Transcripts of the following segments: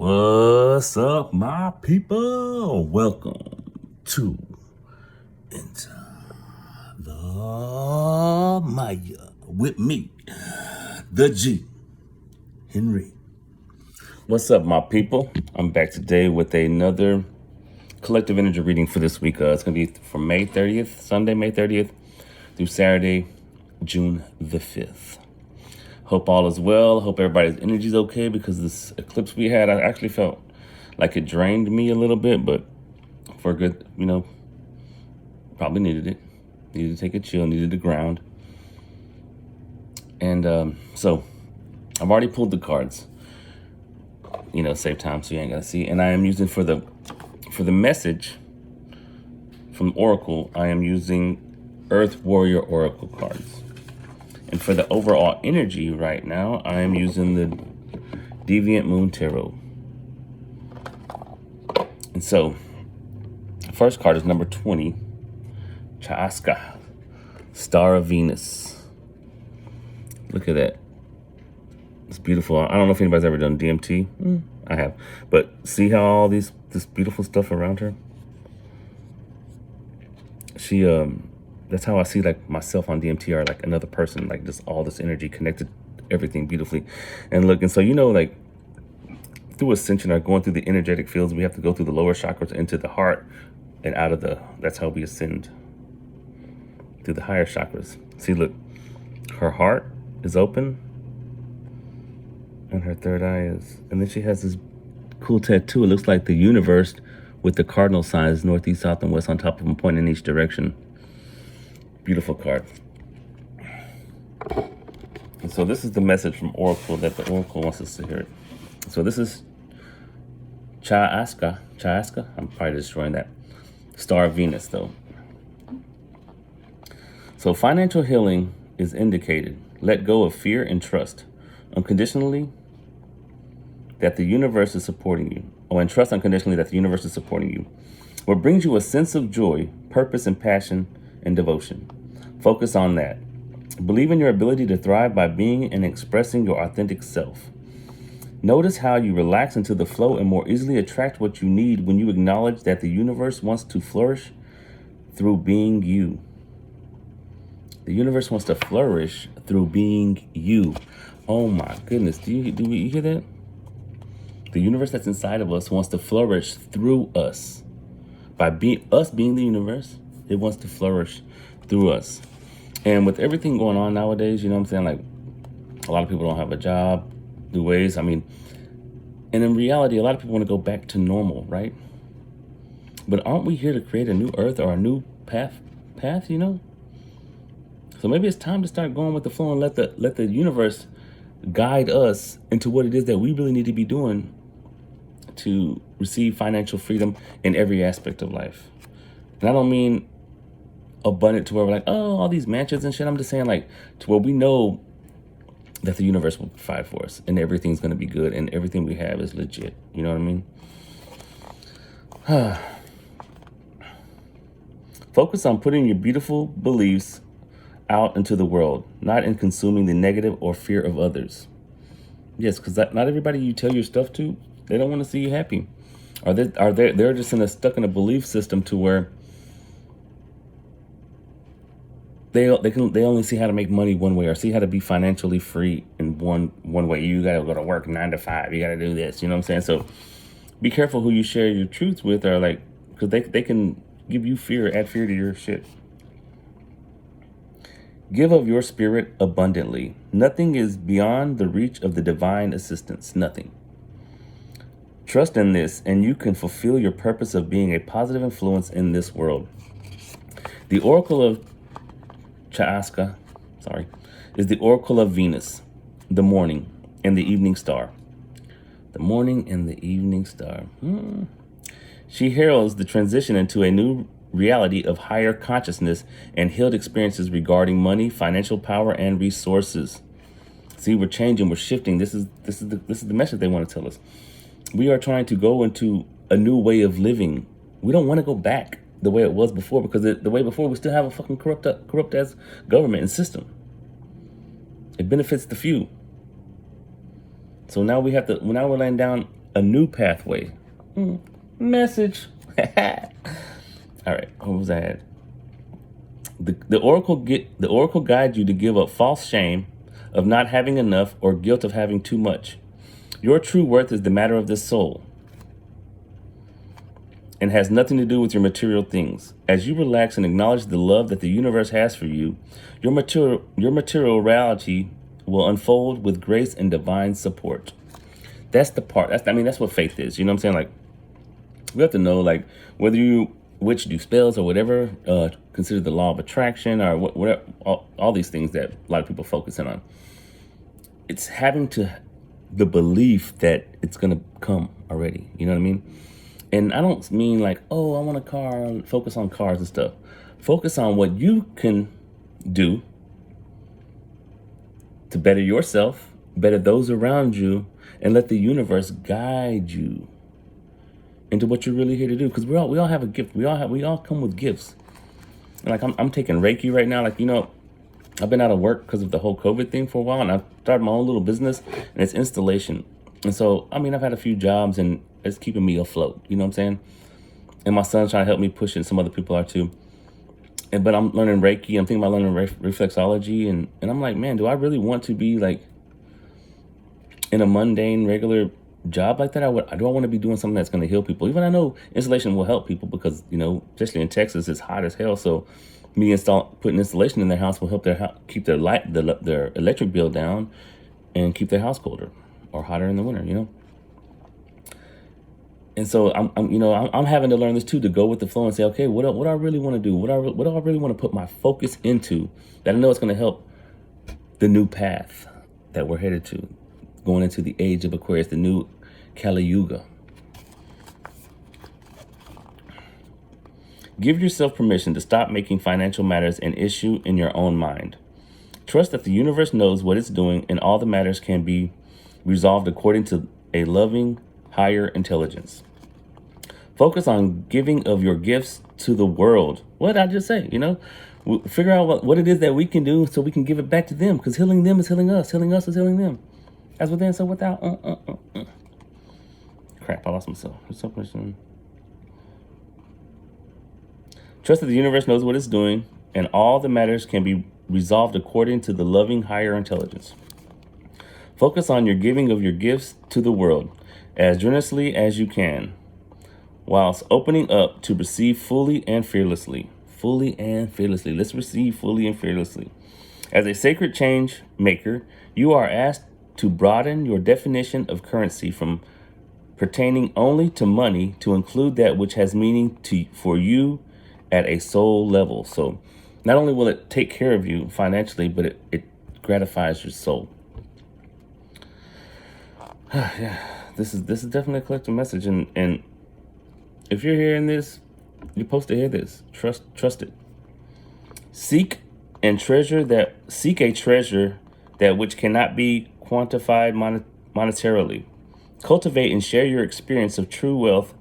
What's up, my people? Welcome to Into the Maya with me, the G, Henry. What's up, my people? I'm back today with another collective energy reading for this week. It's going to be from May 30th, Sunday, May 30th, through Saturday, June the 5th. Hope all is well. Hope everybody's energy is okay, because this eclipse we had, I actually felt like it drained me a little bit, but for good, probably needed it. Needed to take a chill, needed to ground. And so I've already pulled the cards, save time so you ain't got to see. And I am using for the message from Oracle, I am using Earth Warrior Oracle cards. And for the overall energy right now, I am using the Deviant Moon Tarot. And so, the first card is number 20, Chaaska, Star of Venus. Look at that. It's beautiful. I don't know if anybody's ever done DMT. I have. But see how all this beautiful stuff around her? She, that's how I see like myself on DMT, or like another person, like just all this energy connected, everything beautifully. And look, and so, like through ascension or going through the energetic fields, we have to go through the lower chakras into the heart and out of that's how we ascend through the higher chakras. See, look, her heart is open and her third eye is, and then she has this cool tattoo. It looks like the universe with the cardinal signs, north, east, south, and west on top of them, pointing in each direction. Beautiful card. And so this is the message from Oracle that the Oracle wants us to hear. So this is Chaaska. I'm probably destroying that. Star of Venus, though. So financial healing is indicated. Let go of fear and trust unconditionally that the universe is supporting you. And trust unconditionally that the universe is supporting you. What brings you a sense of joy, purpose, and passion and devotion. Focus on that. Believe in your ability to thrive by being and expressing your authentic self. Notice how you relax into the flow and more easily attract what you need when you acknowledge that the universe wants to flourish through being you. The universe wants to flourish through being you. Oh my goodness, do you hear that? The universe that's inside of us wants to flourish through us. By being the universe, it wants to flourish through us. And with everything going on nowadays, you know what I'm saying? Like, a lot of people don't have a job, new ways. And in reality, a lot of people want to go back to normal, right? But aren't we here to create a new earth or a new path, So maybe it's time to start going with the flow and let the universe guide us into what it is that we really need to be doing to receive financial freedom in every aspect of life. And I don't mean abundant to where we're like, oh, all these mansions and shit. I'm just saying, like, to where we know that the universe will provide for us and everything's going to be good and everything we have is legit. You know what I mean? Focus on putting your beautiful beliefs out into the world, not in consuming the negative or fear of others. Yes, because not everybody you tell your stuff to, they don't want to see you happy. They're just stuck in a belief system to where they only see how to make money one way, or see how to be financially free in one way. You gotta go to work 9 to 5. You gotta do this. You know what I'm saying? So be careful who you share your truths with, or like, because they can give you fear, add fear to your shit. Give of your spirit abundantly. Nothing is beyond the reach of the divine assistance. Nothing. Trust in this, and you can fulfill your purpose of being a positive influence in this world. The Oracle of Chaaska, is the Oracle of Venus, the morning and the evening star. The morning and the evening star. She heralds the transition into a new reality of higher consciousness and healed experiences regarding money, financial power, and resources. See, we're changing, we're shifting. This is the message they want to tell us. We are trying to go into a new way of living. We don't want to go back the way it was before, because the way before, we still have a fucking corrupt ass government and system. It benefits the few. So now we're laying down a new pathway. Message. All right, what was that? The oracle guides you to give up false shame of not having enough or guilt of having too much. Your true worth is the matter of the soul and has nothing to do with your material things. As you relax and acknowledge the love that the universe has for you, your material reality will unfold with grace and divine support. That's the part. That's what faith is. You know what I'm saying? Like, we have to know, like, whether you which do spells or whatever, consider the law of attraction or whatever, all these things that a lot of people focus in on. It's having the belief that it's gonna come already. You know what I mean? And I don't mean like, oh, I want a car. Focus on cars and stuff. Focus on what you can do to better yourself, better those around you, and let the universe guide you into what you're really here to do. Because we all have a gift. We all come with gifts. And like I'm taking Reiki right now. Like, I've been out of work because of the whole COVID thing for a while, and I started my own little business, and it's installation. And so, I've had a few jobs, and it's keeping me afloat. You know what I'm saying? And my son's trying to help me push it. Some other people are too. But I'm learning Reiki. I'm thinking about learning reflexology, and I'm like, man, do I really want to be like in a mundane, regular job like that? Do I want to be doing something that's going to heal people? Even I know installation will help people because, especially in Texas, it's hot as hell. So me putting installation in their house will help keep their their electric bill down and keep their house colder or hotter in the winter, And so I'm having to learn this too, to go with the flow and say, okay, what do I really want to do? What do I really want to put my focus into that I know it's going to help the new path that we're headed to, going into the age of Aquarius, the new Kali Yuga. Give yourself permission to stop making financial matters an issue in your own mind. Trust that the universe knows what it's doing and all the matters can be resolved according to a loving, higher intelligence. Focus on giving of your gifts to the world. What did I just say? Figure out what it is that we can do so we can give it back to them, because healing them is healing us. Healing us is healing them. As within, so without. Crap, I lost myself. Trust that the universe knows what it's doing and all the matters can be resolved according to the loving higher intelligence. Focus on your giving of your gifts to the world as generously as you can, whilst opening up to receive fully and fearlessly. Fully and fearlessly. Let's receive fully and fearlessly. As a sacred change maker, you are asked to broaden your definition of currency from pertaining only to money to include that which has meaning for you at a soul level. So not only will it take care of you financially, but it gratifies your soul. Yeah, this is definitely a collective message, and if you're hearing this, you're supposed to hear this. Trust it. Seek a treasure that which cannot be quantified monetarily. Cultivate and share your experience of true wealth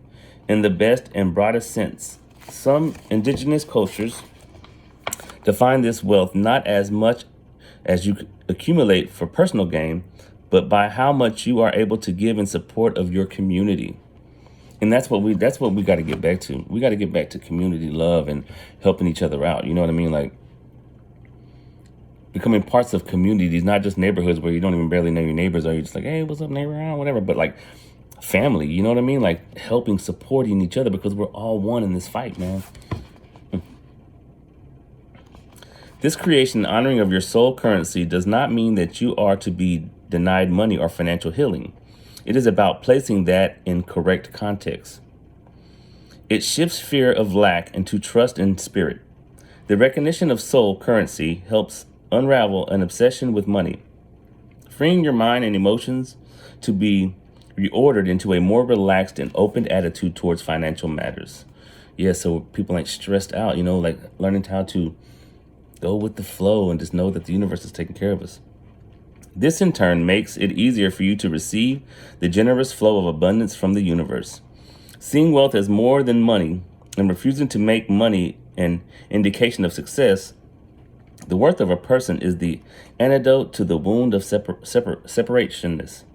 in the best and broadest sense. Some indigenous cultures define this wealth not as much as you accumulate for personal gain, but by how much you are able to give in support of your community. And that's what we got to get back to. We got to get back to community love and helping each other out. You know what I mean? Like becoming parts of communities, not just neighborhoods where you don't even barely know your neighbors, or you're just like, hey, what's up, neighbor, whatever. But like family, you know what I mean? Like helping, supporting each other, because we're all one in this fight, man. This creation, honoring of your soul currency, does not mean that you are to be denied money or financial healing. It is about placing that in correct context. It shifts fear of lack into trust in spirit. The recognition of soul currency helps unravel an obsession with money, freeing your mind and emotions to be reordered into a more relaxed and open attitude towards financial matters. Yeah, so people ain't stressed out, like learning how to go with the flow and just know that the universe is taking care of us. This in turn makes it easier for you to receive the generous flow of abundance from the universe. Seeing wealth as more than money and refusing to make money an indication of success, the worth of a person is the antidote to the wound of separateness.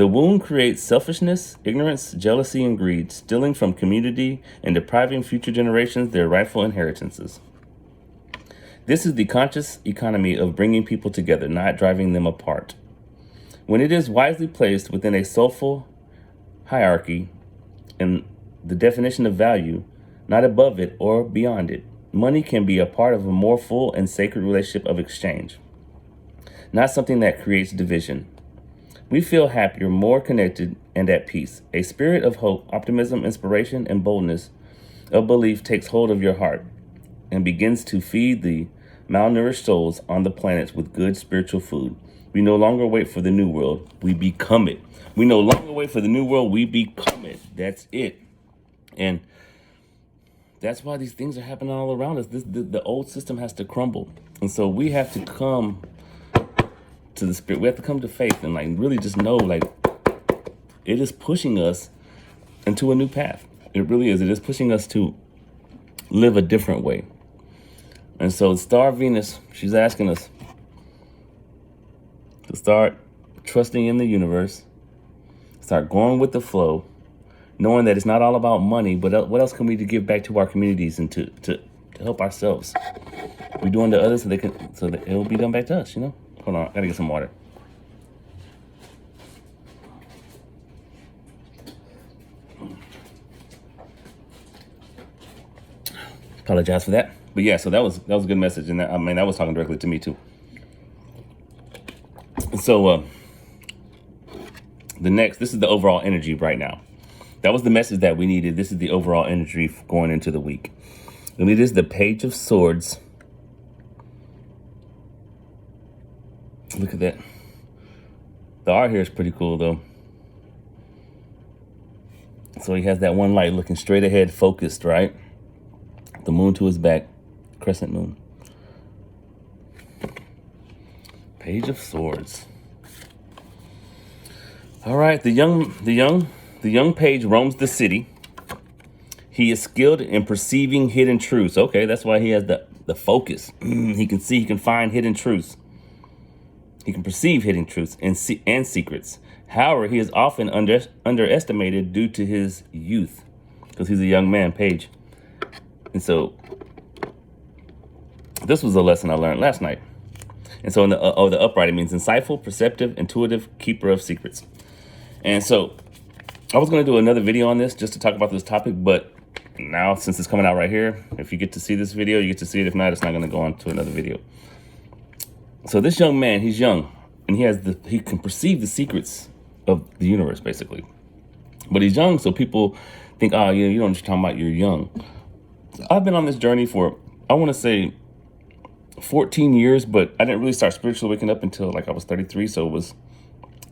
The wound creates selfishness, ignorance, jealousy, and greed, stealing from community and depriving future generations their rightful inheritances. This is the conscious economy of bringing people together, not driving them apart. When it is wisely placed within a soulful hierarchy and the definition of value, not above it or beyond it, money can be a part of a more full and sacred relationship of exchange, not something that creates division. We feel happier, more connected, and at peace. A spirit of hope, optimism, inspiration, and boldness of belief takes hold of your heart and begins to feed the malnourished souls on the planet with good spiritual food. We no longer wait for the new world, we become it. We no longer wait for the new world, we become it. That's it. And that's why these things are happening all around us. The old system has to crumble. And so we have to come to the spirit. We have to come to faith and like really just know like it is pushing us into a new path. It really is. It is pushing us to live a different way. And so Star Venus, she's asking us to start trusting in the universe, start going with the flow, knowing that it's not all about money, but what else can we do to give back to our communities and to help ourselves? We're doing to others so that it'll be done back to us, you know? Hold on, I gotta get some water. Apologize for that. But yeah, so that was a good message, and that was talking directly to me too. So this is the overall energy right now. That was the message that we needed. This is the overall energy going into the week. And it is the Page of Swords. Look at that. The art here is pretty cool though. So he has that one light looking straight ahead, focused, right? The moon to his back, crescent moon. Page of Swords. All right, the young page roams the city. He is skilled in perceiving hidden truths. Okay, that's why he has the focus. He can find hidden truths. He can perceive hidden truths and secrets. However, he is often underestimated due to his youth, because he's a young man, Page. And so this was a lesson I learned last night. And so in the upright, it means insightful, perceptive, intuitive, keeper of secrets. And so I was going to do another video on this just to talk about this topic, but now since it's coming out right here, if you get to see this video, you get to see it. If not, it's not going to go on to another video. So this young man, he's young, and he can perceive the secrets of the universe, basically. But he's young, so people think, oh, yeah, you don't know what you're talking about, you're young. I've been on this journey for, I want to say 14 years, but I didn't really start spiritually waking up until like I was 33. So it was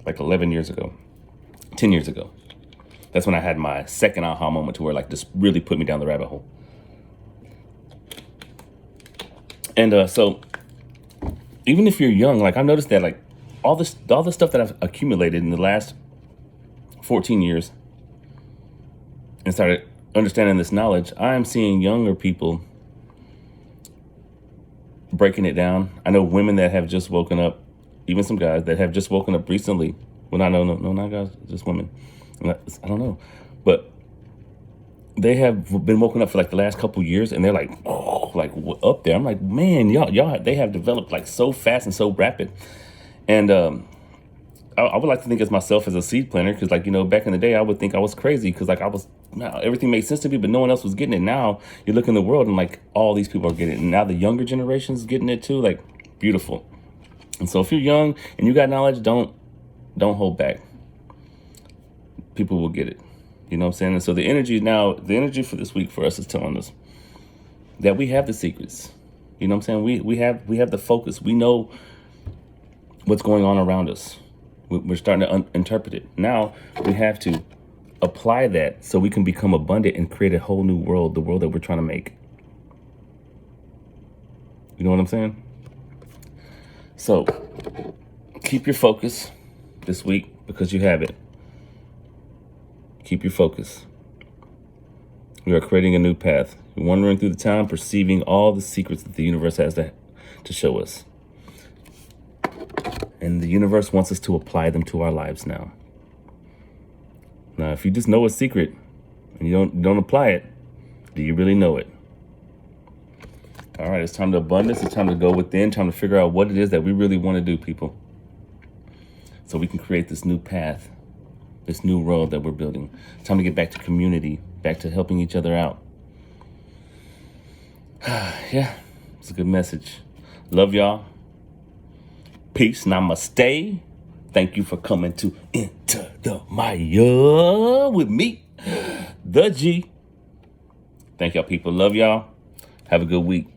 like 11 years ago, 10 years ago. That's when I had my second aha moment to where like just really put me down the rabbit hole. And so even if you're young, like I've noticed that like all the stuff that I've accumulated in the last 14 years and started understanding this knowledge, I am seeing younger people breaking it down. I know women that have just woken up, even some guys that have just woken up recently. Well, no, not guys, just women. I don't know, but they have been woken up for like the last couple years, and they're like, oh, like up there. I'm like, man, y'all, they have developed like so fast and so rapid. And I would like to think as myself as a seed planter, because like, you know, back in the day, I would think I was crazy because like everything made sense to me, but no one else was getting it. Now you look in the world and like all these people are getting it. And now the younger generation's getting it too, like beautiful. And so if you're young and you got knowledge, don't hold back. People will get it. You know what I'm saying? And so the energy for this week for us is telling us that we have the secrets. You know what I'm saying? We have the focus. We know what's going on around us. We're starting to interpret it. Now we have to apply that so we can become abundant and create a whole new world, the world that we're trying to make. You know what I'm saying? So keep your focus this week because you have it. Keep your focus. We are creating a new path. We're wandering through the time, perceiving all the secrets that the universe has to show us. And the universe wants us to apply them to our lives now. Now, if you just know a secret and you don't apply it, do you really know it? All right, it's time to abundance. It's time to go within. Time to figure out what it is that we really want to do, people, so we can create this new path, this new road that we're building. It's time to get back to community, back to helping each other out. Yeah, it's a good message. Love y'all. Peace. Namaste. Thank you for coming to Enter the Maya with me, the G. Thank y'all, people. Love y'all. Have a good week.